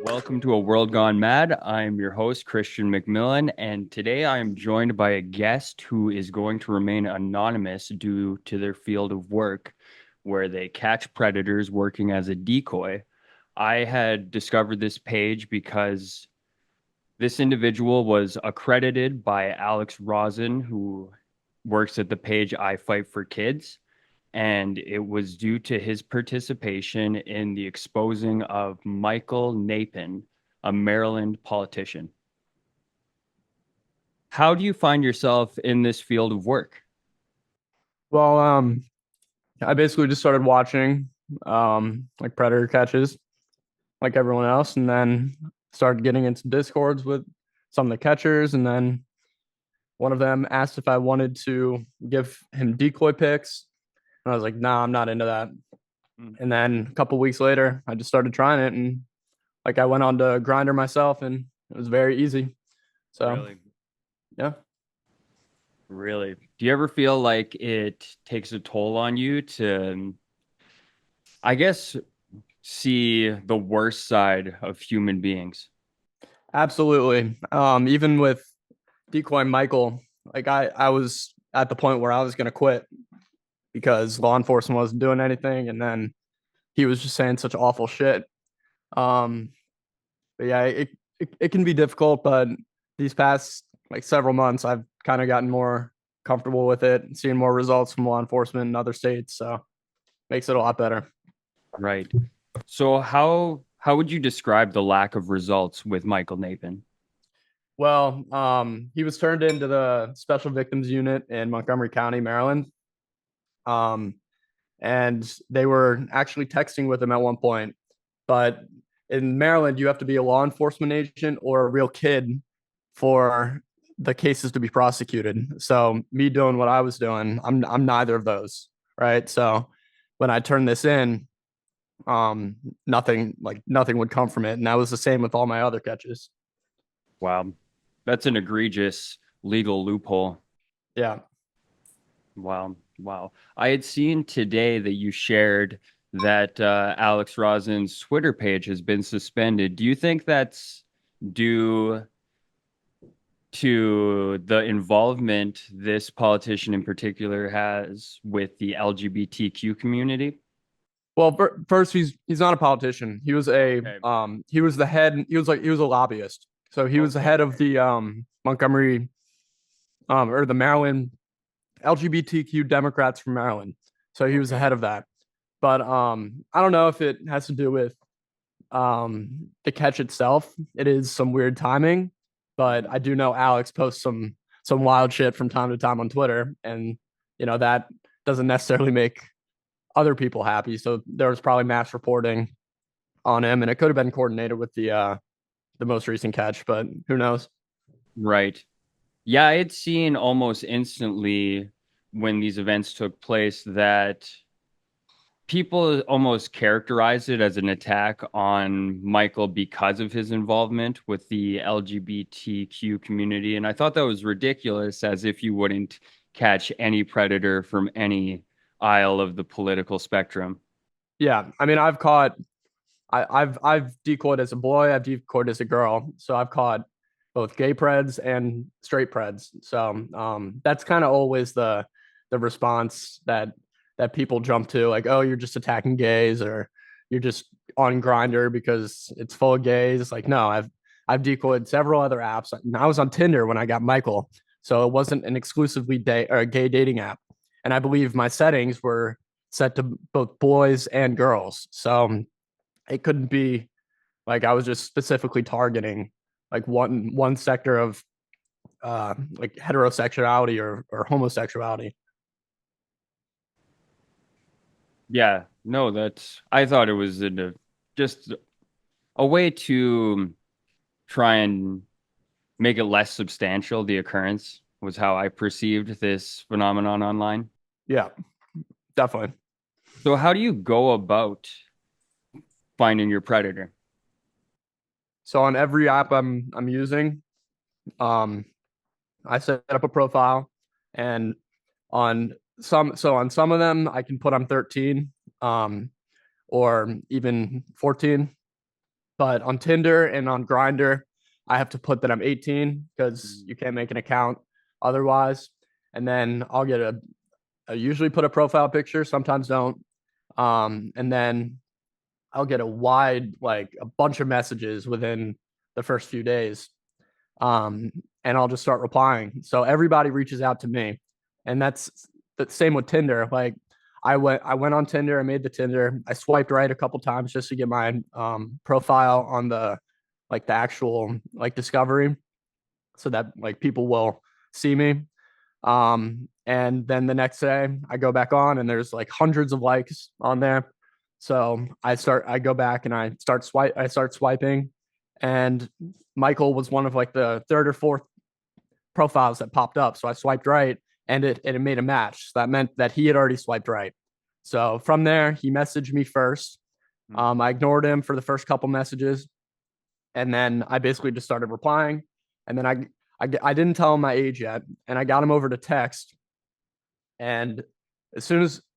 Welcome to A World Gone Mad. I'm your host, Christian McMillan, and today I am joined by a guest who is going to remain anonymous due to their field of work, where they catch predators working as a decoy. I had discovered this page because this individual was accredited by Alex Rosen, who works at the page I Fight for Kids, and it was due to his participation in the exposing of Michael Knaapen, a Maryland politician. How do you find yourself in this field of work? Well, I basically just started watching like predator catches like everyone else, and then started getting into discords with some of the catchers, and then one of them asked if I wanted to give him decoy picks, and I was like, "Nah, I'm not into that." Mm. And then a couple weeks later, I just started trying it, and like I went on to Grinder myself, and it was very easy. So Really? yeah, Really? Do you ever feel like it takes a toll on you to, I guess, see the worst side of human beings? absolutely. Even with decoy Michael, like I was at the point where I was gonna quit because law enforcement wasn't doing anything, and then he was just saying such awful shit. Um, but yeah, it can be difficult, but these past like several months, I've kind of gotten more comfortable with it, and seeing more results from law enforcement in other states, so makes it a lot better. Right. So how would you describe the lack of results with Michael Knaapen? Well, he was turned into the Special Victims Unit in Montgomery County, Maryland. Um, and they were actually texting with him at one point. But in Maryland, you have to be a law enforcement agent or a real kid for the cases to be prosecuted. So me doing what I was doing, I'm neither of those, right? So when I turned this in, nothing would come from it, and that was the same with all my other catches. Wow. That's an egregious legal loophole. Yeah. Wow. Wow. I had seen today that you shared that Alex Rosen's Twitter page has been suspended. Do you think that's due to the involvement this politician in particular has with the LGBTQ community? Well, first he's not a politician. Okay. He was the head. He was a lobbyist. So he was the Okay. head of the Montgomery or the Maryland LGBTQ Democrats from Maryland. So he was the Okay. head of that. But I don't know if it has to do with the catch itself. It is some weird timing, but Mhm. I do know Alex posts some wild shit from time to time on Twitter, and that doesn't necessarily make other people happy. So there was probably mass reporting on him, and it could have been coordinated with the most recent catch, but who knows? Right. Yeah, I had seen almost instantly when these events took place that people almost characterized it as an attack on Michael because of his involvement with the LGBTQ community. And I thought that was ridiculous, as if you wouldn't catch any predator from any aisle of the political spectrum. Yeah, I mean, I've decoyed as a boy, I've decoyed as a girl, so I've caught both gay preds and straight preds. So that's kind of always the response that people jump to, like, oh, you're just attacking gays, or you're just on Grinder because it's full of gays. Like, no, I've decoyed several other apps. I was on Tinder when I got Michael, so it wasn't an exclusively gay dating app, and I believe my settings were set to both boys and girls. So it couldn't be like I was just specifically targeting like one sector of like heterosexuality or homosexuality. Yeah, no, that's, I thought it was just a way to try and make it less substantial, the occurrence was how I perceived this phenomenon online. Yeah, definitely. So how do you go about finding your predator? So on every app I'm using, um, I set up a profile, and on some of them I can put I'm 13, or even 14. But on Tinder and on Grinder, I have to put that I'm 18 because Mm. you can't make an account otherwise. And then I'll get I usually put a profile picture, sometimes don't. And then I'll get like a bunch of messages within the first few days. Um, and I'll just start replying. So everybody reaches out to me. And that's the same with Tinder. Like I went on Tinder, I made the Tinder, I swiped right a couple times just to get my profile on the actual like discovery so that like people will see me. And then the next day I go back on and there's like hundreds of likes on there. So I go back and I start swiping. And Michael was one of like the third or fourth profiles that popped up. So I swiped right and it made a match. So that meant that he had already swiped right. So from there, he messaged me first. I ignored him for the first couple messages. And then I basically just started replying. And then I didn't tell him my age yet. And I got him over to text. And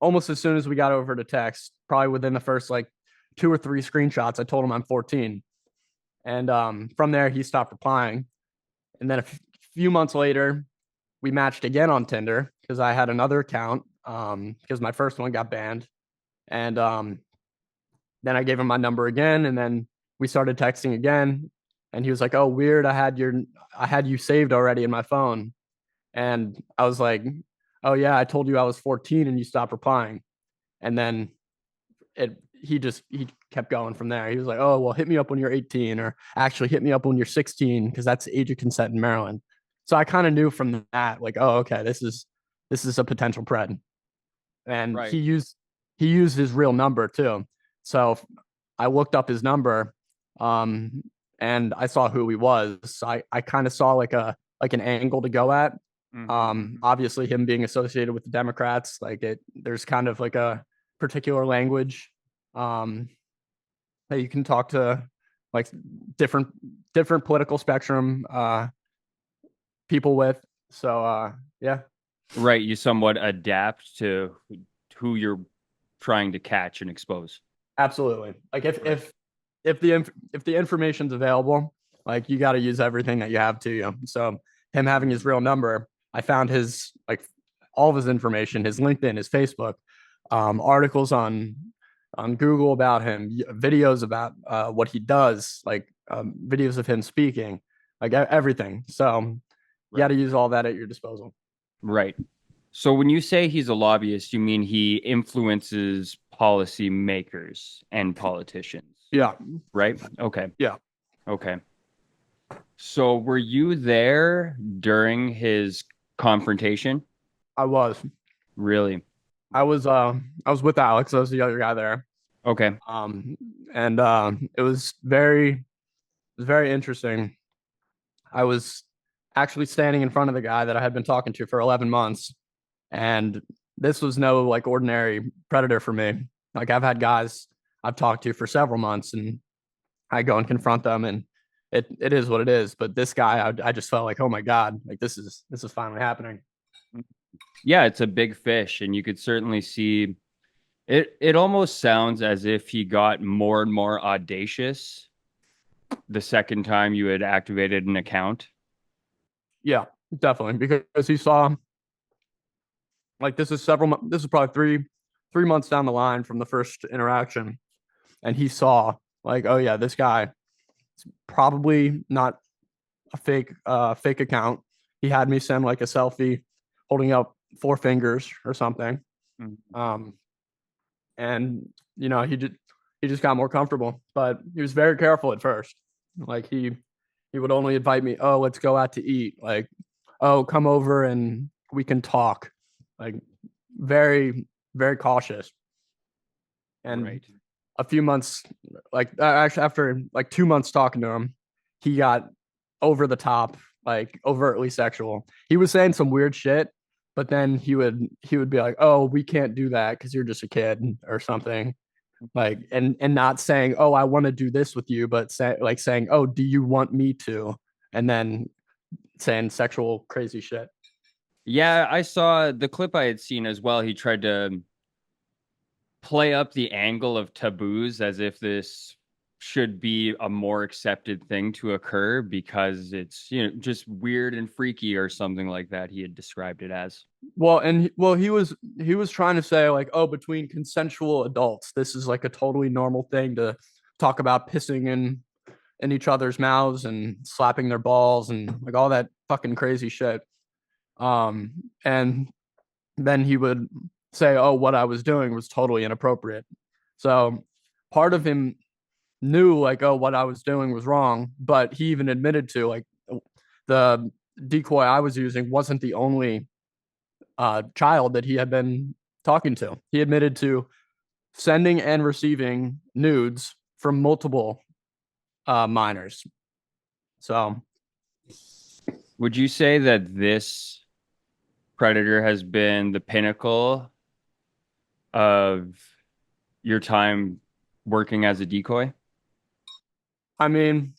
almost as soon as we got over to text, probably within the first like two or three screenshots, I told him I'm 14. And from there, he stopped replying. And then few months later, we matched again on Tinder because I had another account because my first one got banned. And then I gave him my number again, and then we started texting again. And he was like, "Oh, weird! I had you saved already in my phone." And I was like, "Oh yeah, I told you I was 14, and you stopped replying." And then he kept going from there. He was like, "Oh well, hit me up when you're 18, or actually hit me up when you're 16, because that's the age of consent in Maryland." So I kind of knew from that, like, oh, okay, this is a potential pred. And Right. he used his real number too. So I looked up his number, and I saw who he was. So I kind of saw like an angle to go at. Hmm. Obviously, him being associated with the Democrats, there's kind of like a particular language um, that you can talk to like different different political spectrum people with. So yeah, Right. You somewhat adapt to who you're trying to catch and expose. absolutely. Like Right. if the information's available, like you got to use everything that you have to you. So him having his real number, I found his like all of his information, his LinkedIn, his Facebook, articles on Google about him, videos about what he does, like videos of him speaking, like everything. So you got Right. to use all that at your disposal. Right. So when you say he's a lobbyist, you mean he influences policy makers and politicians, Yeah, right? Okay. yeah, Okay. So were you there during his confrontation? I was. Really? I was with Alex. I was the other guy there. Okay. Um, and it was very interesting. I was actually standing in front of the guy that I had been talking to for 11 months, and this was no like ordinary predator for me. Like I've had guys I've talked to for several months, and I go and confront them, and it is what it is. But this guy, I just felt like, oh my god, like this is finally happening. Yeah, it's a big fish, and you could certainly see it. It almost sounds as if he got more and more audacious the second time you had activated an account. Yeah, definitely, because he saw like this is probably three months down the line from the first interaction, and he saw like, oh yeah, this guy probably not a fake account. He had me send like a selfie holding up four fingers or something. Mhm. Um, and he just got more comfortable, but he was very careful at first. Like he would only invite me, oh, let's go out to eat. Like, oh, come over and we can talk. Like very, very cautious. And Right. a few months, actually after like 2 months talking to him, he got over the top, like overtly sexual. He was saying some weird shit, but then he would be like, "Oh, we can't do that because you're just a kid" or something. Like and not saying, "Oh, I want to do this with you," but saying, "Oh, do you want me to?" And then saying sexual crazy shit. Yeah, I saw the clip I had seen as well. He tried to play up the angle of taboos as if this should be a more accepted thing to occur because it's, just weird and freaky or something like that. He had described it as. He was trying to say like, oh, between consensual adults, this is like a totally normal thing to talk about pissing in each other's mouths and slapping their balls and like all that fucking crazy shit. And then he would say, oh, what I was doing was totally inappropriate. So part of him knew like, oh, what I was doing was wrong, but he even admitted to like the decoy I was using wasn't the only child that he had been talking to. He admitted to sending and receiving nudes from multiple minors. So, Would you say that this predator has been the pinnacle of your time working as a decoy? I mean,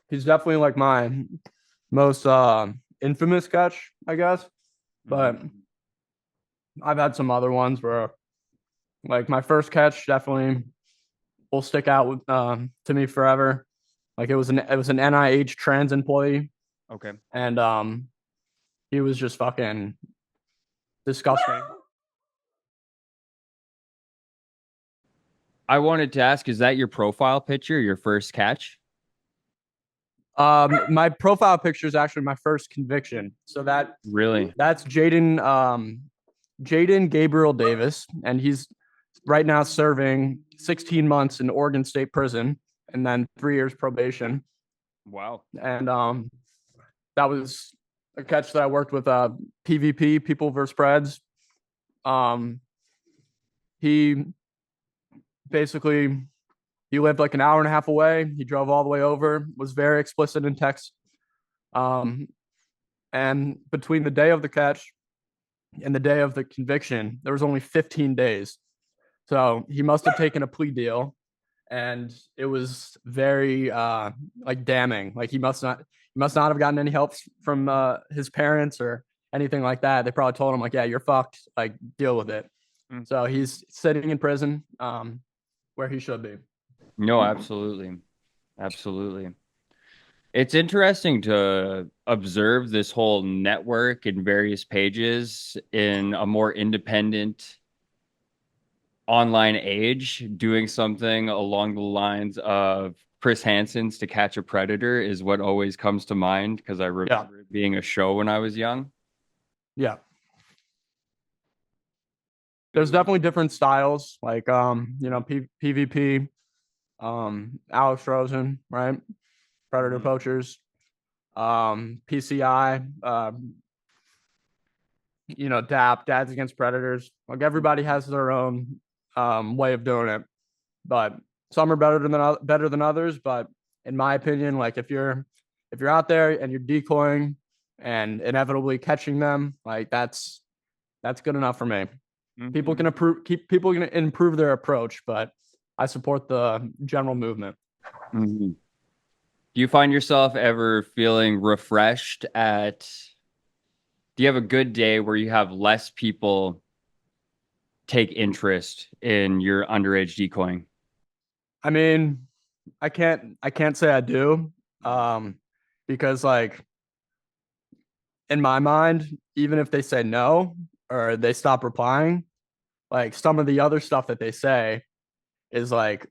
he's definitely like my most infamous catch, I guess. But Mhm. I've had some other ones where, like, my first catch definitely will stick out with, to me forever. Like, it was an NIH trans employee, Okay. and he was just fucking disgusting. I wanted to ask, is that your profile picture, your first catch? My profile picture is actually my first conviction. So Really? that's Jaden Gabriel Davis, and he's right now serving 16 months in Oregon State Prison and then 3 years probation. Wow. And that was a catch that I worked with PvP, People versus Preds. Um, he basically he lived like an hour and a half away. He drove all the way over, was very explicit in text. Um, and between the day of the catch and the day of the conviction, there was only 15 days. So he must have taken a plea deal, and it was very like damning. Like he must not have gotten any help from his parents or anything like that. They probably told him like, yeah, you're fucked. Like deal with it. Mm. So he's sitting in prison, where he should be. No, absolutely. Absolutely. It's interesting to observe this whole network and various pages in a more independent online age. Doing something along the lines of Chris Hansen's To Catch a Predator is what always comes to mind because I Yeah, remember it being a show when I was young. yeah. There's definitely different styles, like PvP, Alex Rosen, right? Predator Mhm. poachers, PCI, DAP, Dads Against Predators. Like everybody has their own way of doing it, but some are better than others. But in my opinion, like if you're out there and you're decoying and inevitably catching them, like that's good enough for me. People Mhm. can improve, keep people can improve their approach, but I support the general movement. Mhm. Do you find yourself ever feeling refreshed do you have a good day where you have less people take interest in your underage decoying? I mean, I can't say I do, um, because like in my mind, even if they say no or they stop replying, like some of the other stuff that they say is like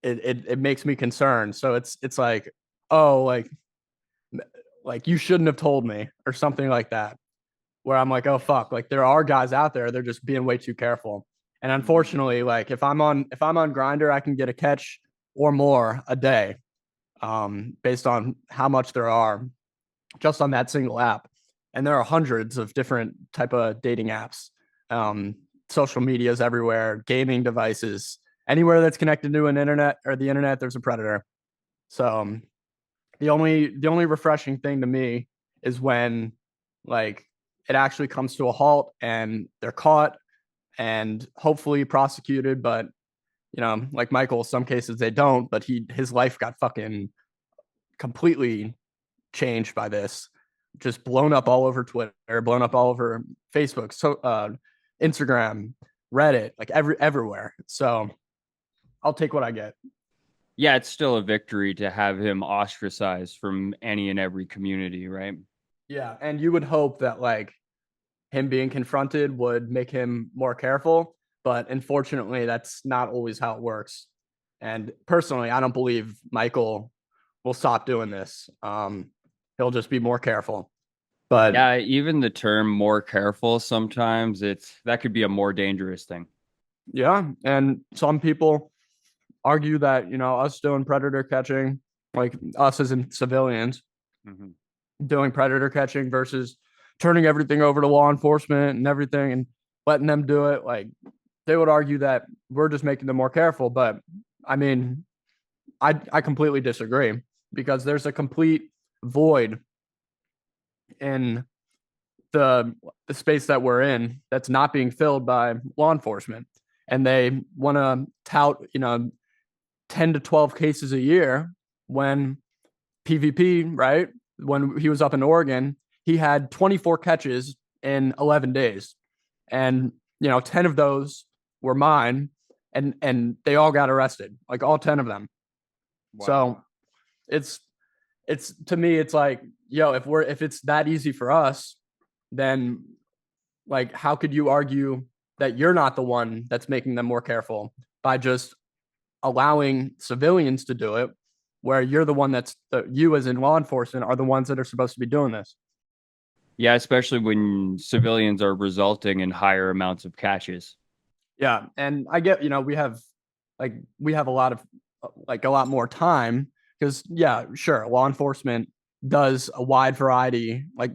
it makes me concerned. So it's like, oh, like you shouldn't have told me or something like that. Where I'm like, oh fuck, like there are guys out there, they're just being way too careful. And Mhm. unfortunately, like if I'm on Grinder, I can get a catch or more a day, based on how much there are just on that single app. And there are hundreds of different type of dating apps, um, social medias everywhere, gaming devices, anywhere that's connected to an internet or the internet, there's a predator. So the only refreshing thing to me is when like it actually comes to a halt and they're caught and hopefully prosecuted. But like Michael, some cases they don't, but his life got fucking completely changed by this. Just blown up all over Twitter, blown up all over Facebook, so Instagram, Reddit, like everywhere. So I'll take what I get. Yeah, it's still a victory to have him ostracized from any and every community, right? Yeah, and you would hope that like him being confronted would make him more careful, but unfortunately, that's not always how it works. And personally, I don't believe Michael will stop doing this. He'll just be more careful. But Yeah, even the term more careful sometimes it's that could be a more dangerous thing. yeah, and some people argue that us doing predator catching, like us as in civilians Mhm. doing predator catching versus turning everything over to law enforcement and everything and letting them do it, like they would argue that we're just making them more careful. But I mean, I completely disagree because there's a complete void in the the space that we're in that's not being filled by law enforcement, and they want to tout 10 to 12 cases a year when PvP, right? When he was up in Oregon, he had 24 catches in 11 days. And 10 of those were mine, and they all got arrested, like all 10 of them. Wow. So it's it's to me it's like, yo, if it's that easy for us, then like how could you argue that you're not the one that's making them more careful by just allowing civilians to do it, where you're the one you as in law enforcement are the ones that are supposed to be doing this. Yeah, especially when civilians are resulting in higher amounts of catches. Yeah, and I get we have a lot of like a lot more time because yeah, sure, law enforcement does a wide variety. Like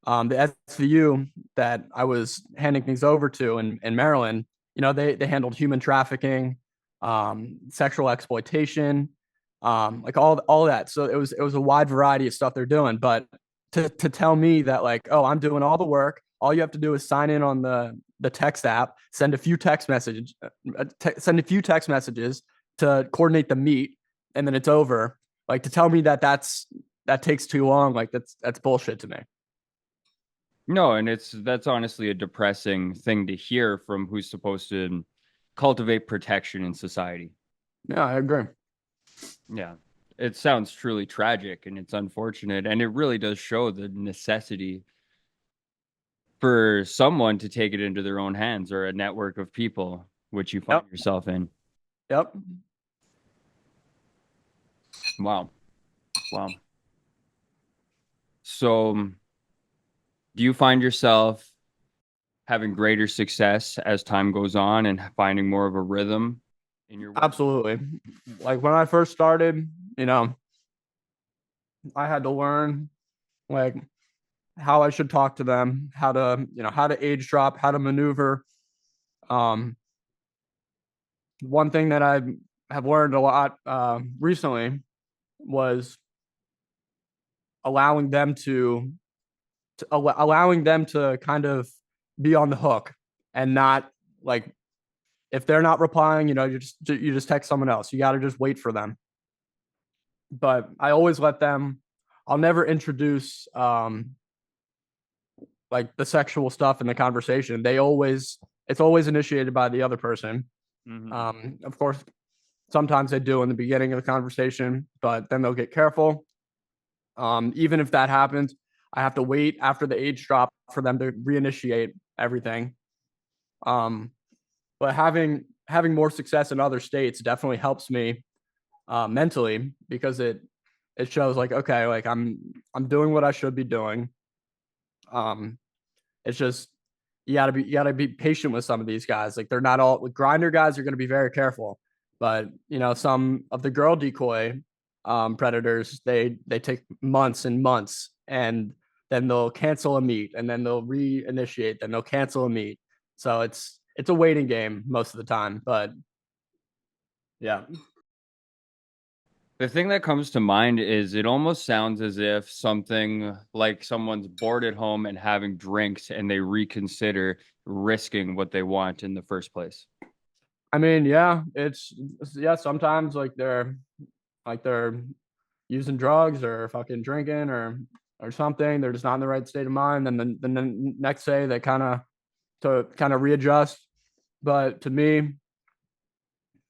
the SVU that I was handing things over to in Maryland, they handled human trafficking, sexual exploitation, like all that. So it was a wide variety of stuff they're doing. But to tell me that like, oh, I'm doing all the work, all you have to do is sign in on the text app, send a few text messages to coordinate the meet, and then it's over. Like to tell me that takes too long, like that's bullshit to me. No, and that's honestly a depressing thing to hear from who's supposed to cultivate protection in society. Yeah, I agree. Yeah. It sounds truly tragic and it's unfortunate, and it really does show the necessity for someone to take it into their own hands or a network of people, which you find Yep. yourself in. Yep. Wow. Wow. So, do you find yourself having greater success as time goes on and finding more of a rhythm in your work? Absolutely. Like when I first started, I had to learn like how I should talk to them, how to age drop, how to maneuver. Um, One thing that I have learned a lot recently was allowing them allowing them to kind of be on the hook and not like if they're not replying, you just text someone else. You got to just wait for them. But I always let them. I'll never introduce like the sexual stuff in the conversation. It's always initiated by the other person. Hmm. Of course, sometimes they do in the beginning of the conversation, but then they'll get careful. Even if that happens, I have to wait after the age drop for them to reinitiate everything. Um, but having more success in other states definitely helps me mentally because it shows like okay, like I'm doing what I should be doing. Um, it's just you gotta be patient with some of these guys. Like they're not all with grinder guys are going to be very careful, but some of the girl decoy predators they take months and months, and then they'll cancel a meet, and then they'll reinitiate, then they'll cancel a meet. So it's a waiting game most of the time, but yeah. The thing that comes to mind is it almost sounds as if something like someone's bored at home and having drinks and they reconsider risking what they want in the first place. I mean, yeah, it's yeah. Sometimes they're using drugs or fucking drinking or something. They're just not in the right state of mind. And then the next day they kind of readjust. But to me,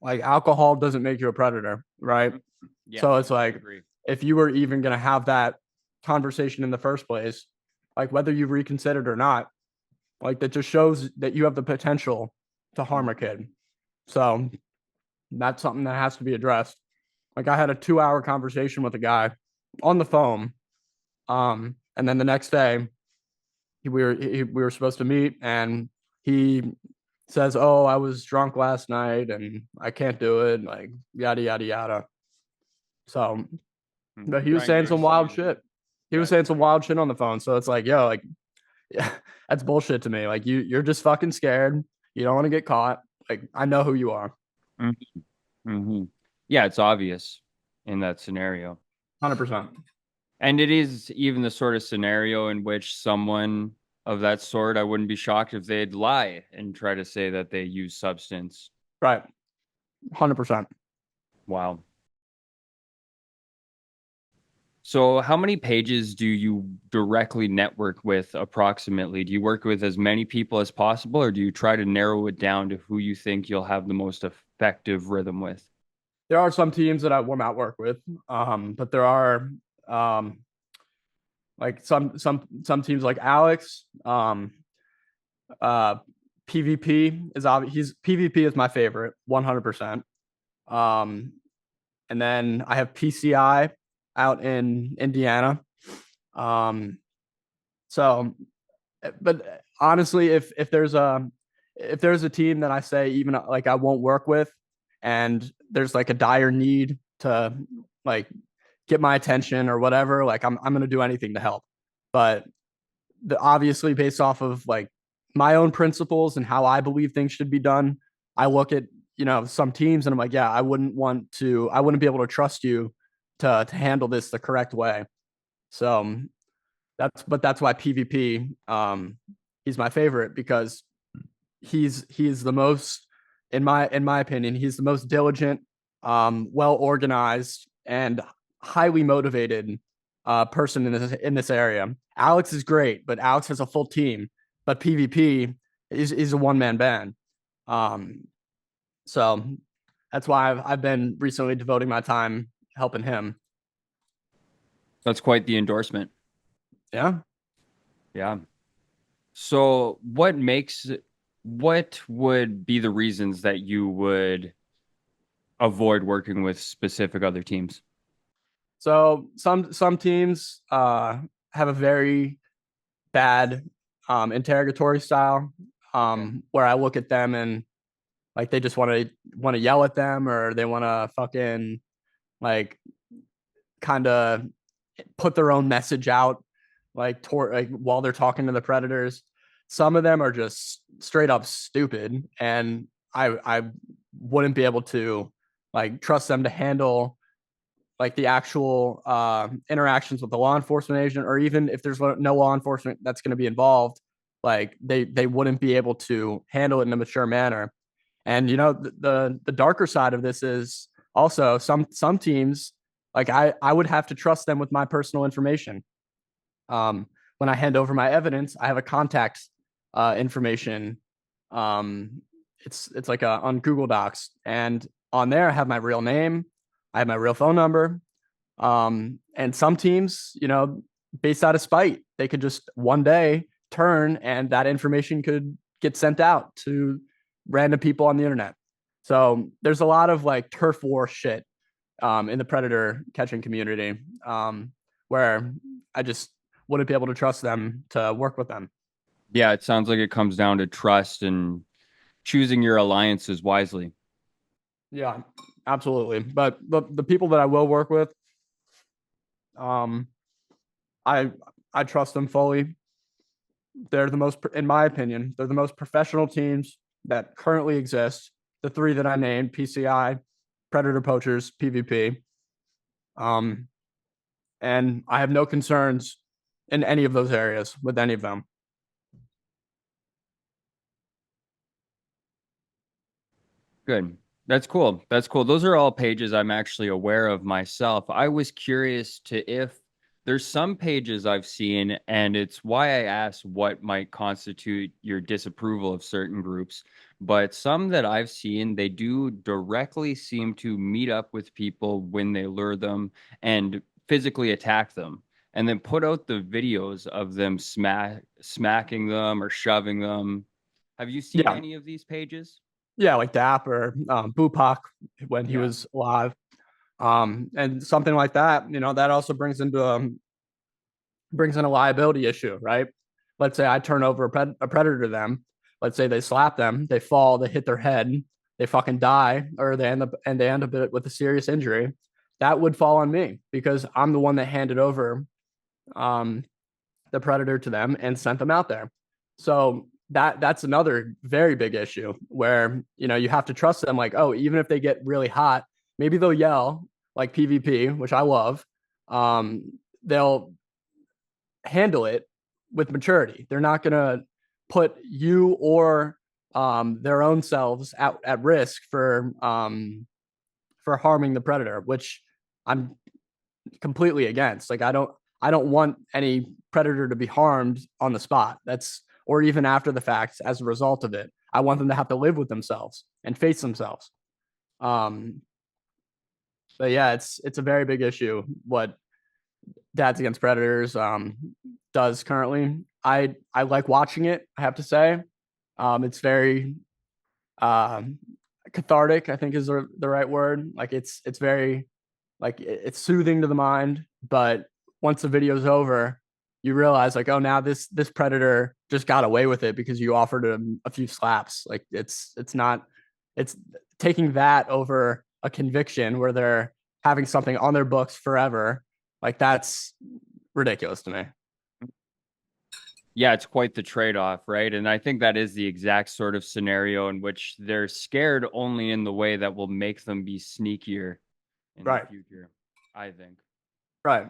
like alcohol doesn't make you a predator. right? Yeah, So it's I like agree. if you were even going to have that conversation in the first place, like whether you reconsidered or not, like that just shows that you have the potential to harm a kid. So that's something that has to be addressed. Like I had a 2 hour conversation with a guy on the phone. And then the next day we were supposed to meet and he says, "Oh, I was drunk last night and I can't do it," like yada yada yada. So, but he was Trying saying to some wild excuse it. shit. He was Yeah. saying some wild shit on the phone. So it's like, yo, like, yeah, that's bullshit to me. Like you're just fucking scared. You don't want to get caught. Like I know who you are. Mm-hmm. Mm-hmm. Yeah, it's obvious in that scenario. 100%. And it is even the sort of scenario in which someone of that sort, I wouldn't be shocked if they'd lie and try to say that they use substance. Right. 100%. Wow. So, how many pages do you directly network with approximately? Do you work with as many people as possible, or do you try to narrow it down to who you think you'll have the most effective rhythm with? There are some teams that I will not work with. But there are um like some teams like Alex. Uh PvP is obvious. He's PvP is my favorite, 100%. Um, and then I have PCI out in Indiana. Um, so, but honestly, if there's a team that I say even like I won't work with, and there's like a dire need to like get my attention or whatever, like I'm gonna do anything to help. But obviously based off of like my own principles and how I believe things should be done, I look at some teams and I'm like, yeah, I wouldn't be able to trust you to handle this the correct way. So that's why PvP he's my favorite because he's the most in my opinion he's the most diligent, well organized and highly motivated person in this area. Alex is great, but Alex has a full team. But PvP is a one man band. Um, so that's why I've been recently devoting my time helping him. That's quite the endorsement. Yeah. Yeah. So, what would be the reasons that you would avoid working with specific other teams? So some teams have a very bad interrogatory style, Okay. where I look at them and like they just want to yell at them or they want to fucking like kind of put their own message out like while they're talking to the predators. Some of them are just straight up stupid, and I wouldn't be able to like trust them to handle like the actual interactions with the law enforcement agent, or even if there's no law enforcement that's going to be involved, like they wouldn't be able to handle it in a mature manner. And the darker side of this is also some teams like I would have to trust them with my personal information. When I hand over my evidence, I have a contact information. Um, it's like on Google Docs, and on there I have my real name, I have my real phone number. And some teams, based out of spite, they could just one day turn and that information could get sent out to random people on the internet. So there's a lot of like turf war shit in the predator catching community, where I just wouldn't be able to trust them to work with them. Yeah, it sounds like it comes down to trust and choosing your alliances wisely. Yeah, absolutely. But the people that I will work with, um, I I trust them fully. They're the most, in my opinion, they're the most professional teams that currently exist. The three that I named: PCI, Predator Poachers, PvP. Um, and I have no concerns in any of those areas with any of them. Good. That's cool. That's cool. Those are all pages I'm actually aware of myself. I was curious to if there's some pages I've seen, and it's why I asked what might constitute your disapproval of certain groups. But some that I've seen, they do directly seem to meet up with people when they lure them and physically attack them, and then put out the videos of them smacking them or shoving them. Have you seen Yeah, any of these pages? yeah, like Dap or Bupak when he Yeah. was alive. And something like that, that also brings in a liability issue, right? Let's say I turn over a predator to them. Let's say they slap them, they fall, they hit their head, they fucking die, or they end up with a serious injury. That would fall on me because I'm the one that handed over um, the predator to them and sent them out there. So that's another very big issue where you have to trust them. Like, oh, even if they get really hot, maybe they'll yell like PvP, which I love. They'll handle it with maturity. They're not going to put you or their own selves at risk for harming the predator, which I'm completely against. Like I don't want any predator to be harmed on the spot. That's or even after the fact as a result of it. I want them to have to live with themselves and face themselves. Um, but yeah, it's a very big issue what Dads Against Predators does currently. I like watching it. I have to say, it's very um, cathartic. I think is the right word. Like it's very like it's soothing to the mind. But once the video's over, you realize like, oh, now this predator just got away with it because you offered him a few slaps. Like it's not it's taking that over a conviction where they're having something on their books forever. Like that's ridiculous to me. Yeah, it's quite the trade-off, right? And I think that is the exact sort of scenario in which they're scared only in the way that will make them be sneakier in the Right. future, I think. Right.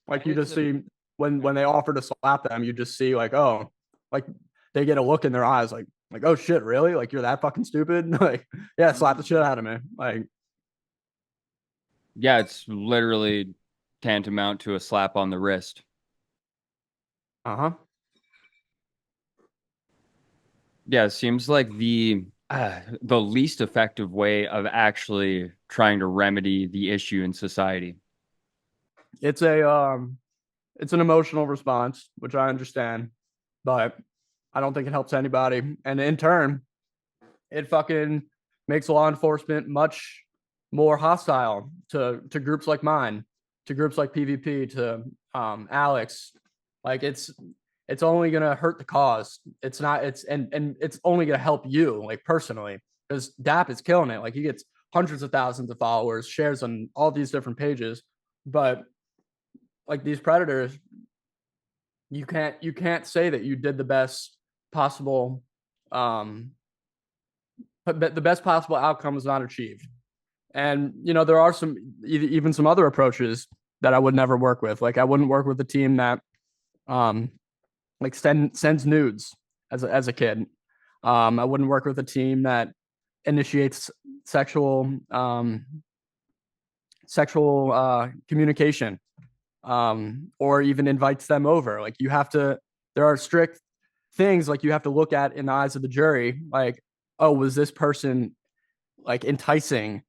Like And you it's just a see when they offer to slap them, you just see like, oh, like they get a look in their eyes like, oh shit, really? Like you're that fucking stupid? Like, yeah, slap the Mhm. shit out of me. Like, Yeah, it's literally tantamount to a slap on the wrist. uh-huh. Yeah, it seems like the least effective way of actually trying to remedy the issue in society. It's it's an emotional response, which I understand, but I don't think it helps anybody. And in turn, it fucking makes law enforcement much more hostile to groups like mine, to groups like PvP, to Alex. Like it's only gonna hurt the cause. It's not it's and it's only gonna help you like personally because DAP is killing it. Like he gets hundreds of thousands of followers, shares on all these different pages, but like these predators, you can't say that you did the best possible um but the best possible outcome was not achieved. And there are even some other approaches that I would never work with. Like I wouldn't work with a team that um like sends nudes as a kid. I wouldn't work with a team that initiates sexual communication or even invites them over. Like you have to there are strict things like you have to look at in the eyes of the jury. Like, oh, was this person like enticing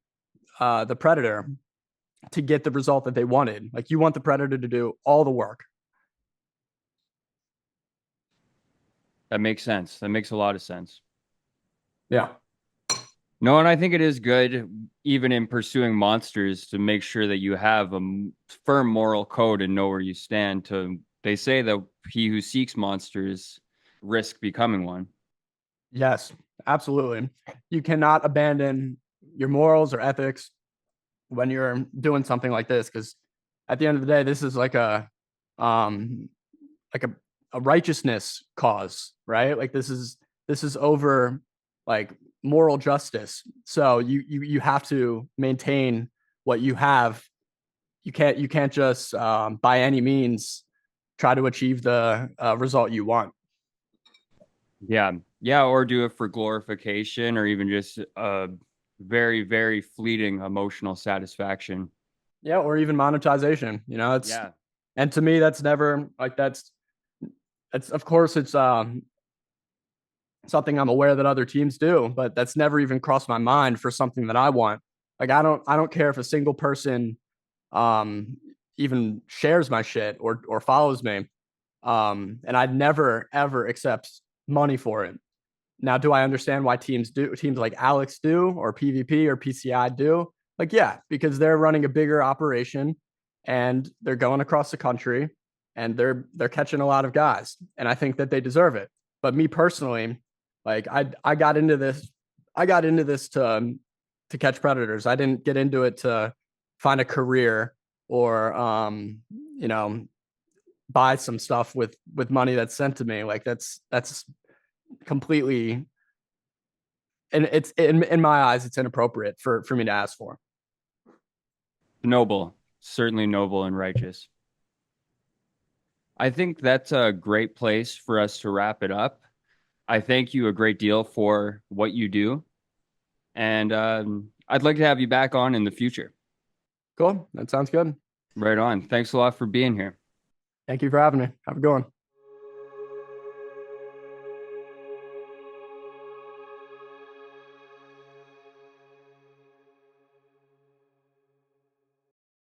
the predator to get the result that they wanted? Like you want the predator to do all the work. That makes sense. That makes a lot of sense. Yeah. No, and I think it is good, even in pursuing monsters, to make sure that you have a firm moral code and know where you stand. They say that he who seeks monsters risk becoming one. Yes, absolutely. You cannot abandon your morals or ethics when you're doing something like this because at the end of the day, this is um like a righteousness cause, right? Like this is over like moral justice. So you have to maintain what you have. You can't just by any means try to achieve the result you want. Yeah, yeah, or do it for glorification, or even just a very, very fleeting emotional satisfaction. Yeah, or even monetization. It's Yeah, And to me, that's never like that's of course it's something I'm aware that other teams do, but that's never even crossed my mind for something that I want. Like I don't care if a single person um even shares my shit or follows me. And I'd never ever accept money for it. Now, do I understand why teams like Alex do or PvP or PCI do? Like, yeah, because they're running a bigger operation and they're going across the country and they're catching a lot of guys. And I think that they deserve it. But me personally, like I got into this, I got into this to catch predators. I didn't get into it to find a career or you know, buy some stuff with money that's sent to me. Like that's completely, and it's in my eyes, it's inappropriate for me to ask for. Noble, certainly noble and righteous. I think that's a great place for us to wrap it up. I thank you a great deal for what you do, and I'd like to have you back on in the future. Cool. That sounds good. Right on. Thanks a lot for being here. Thank you for having me. Have a good one.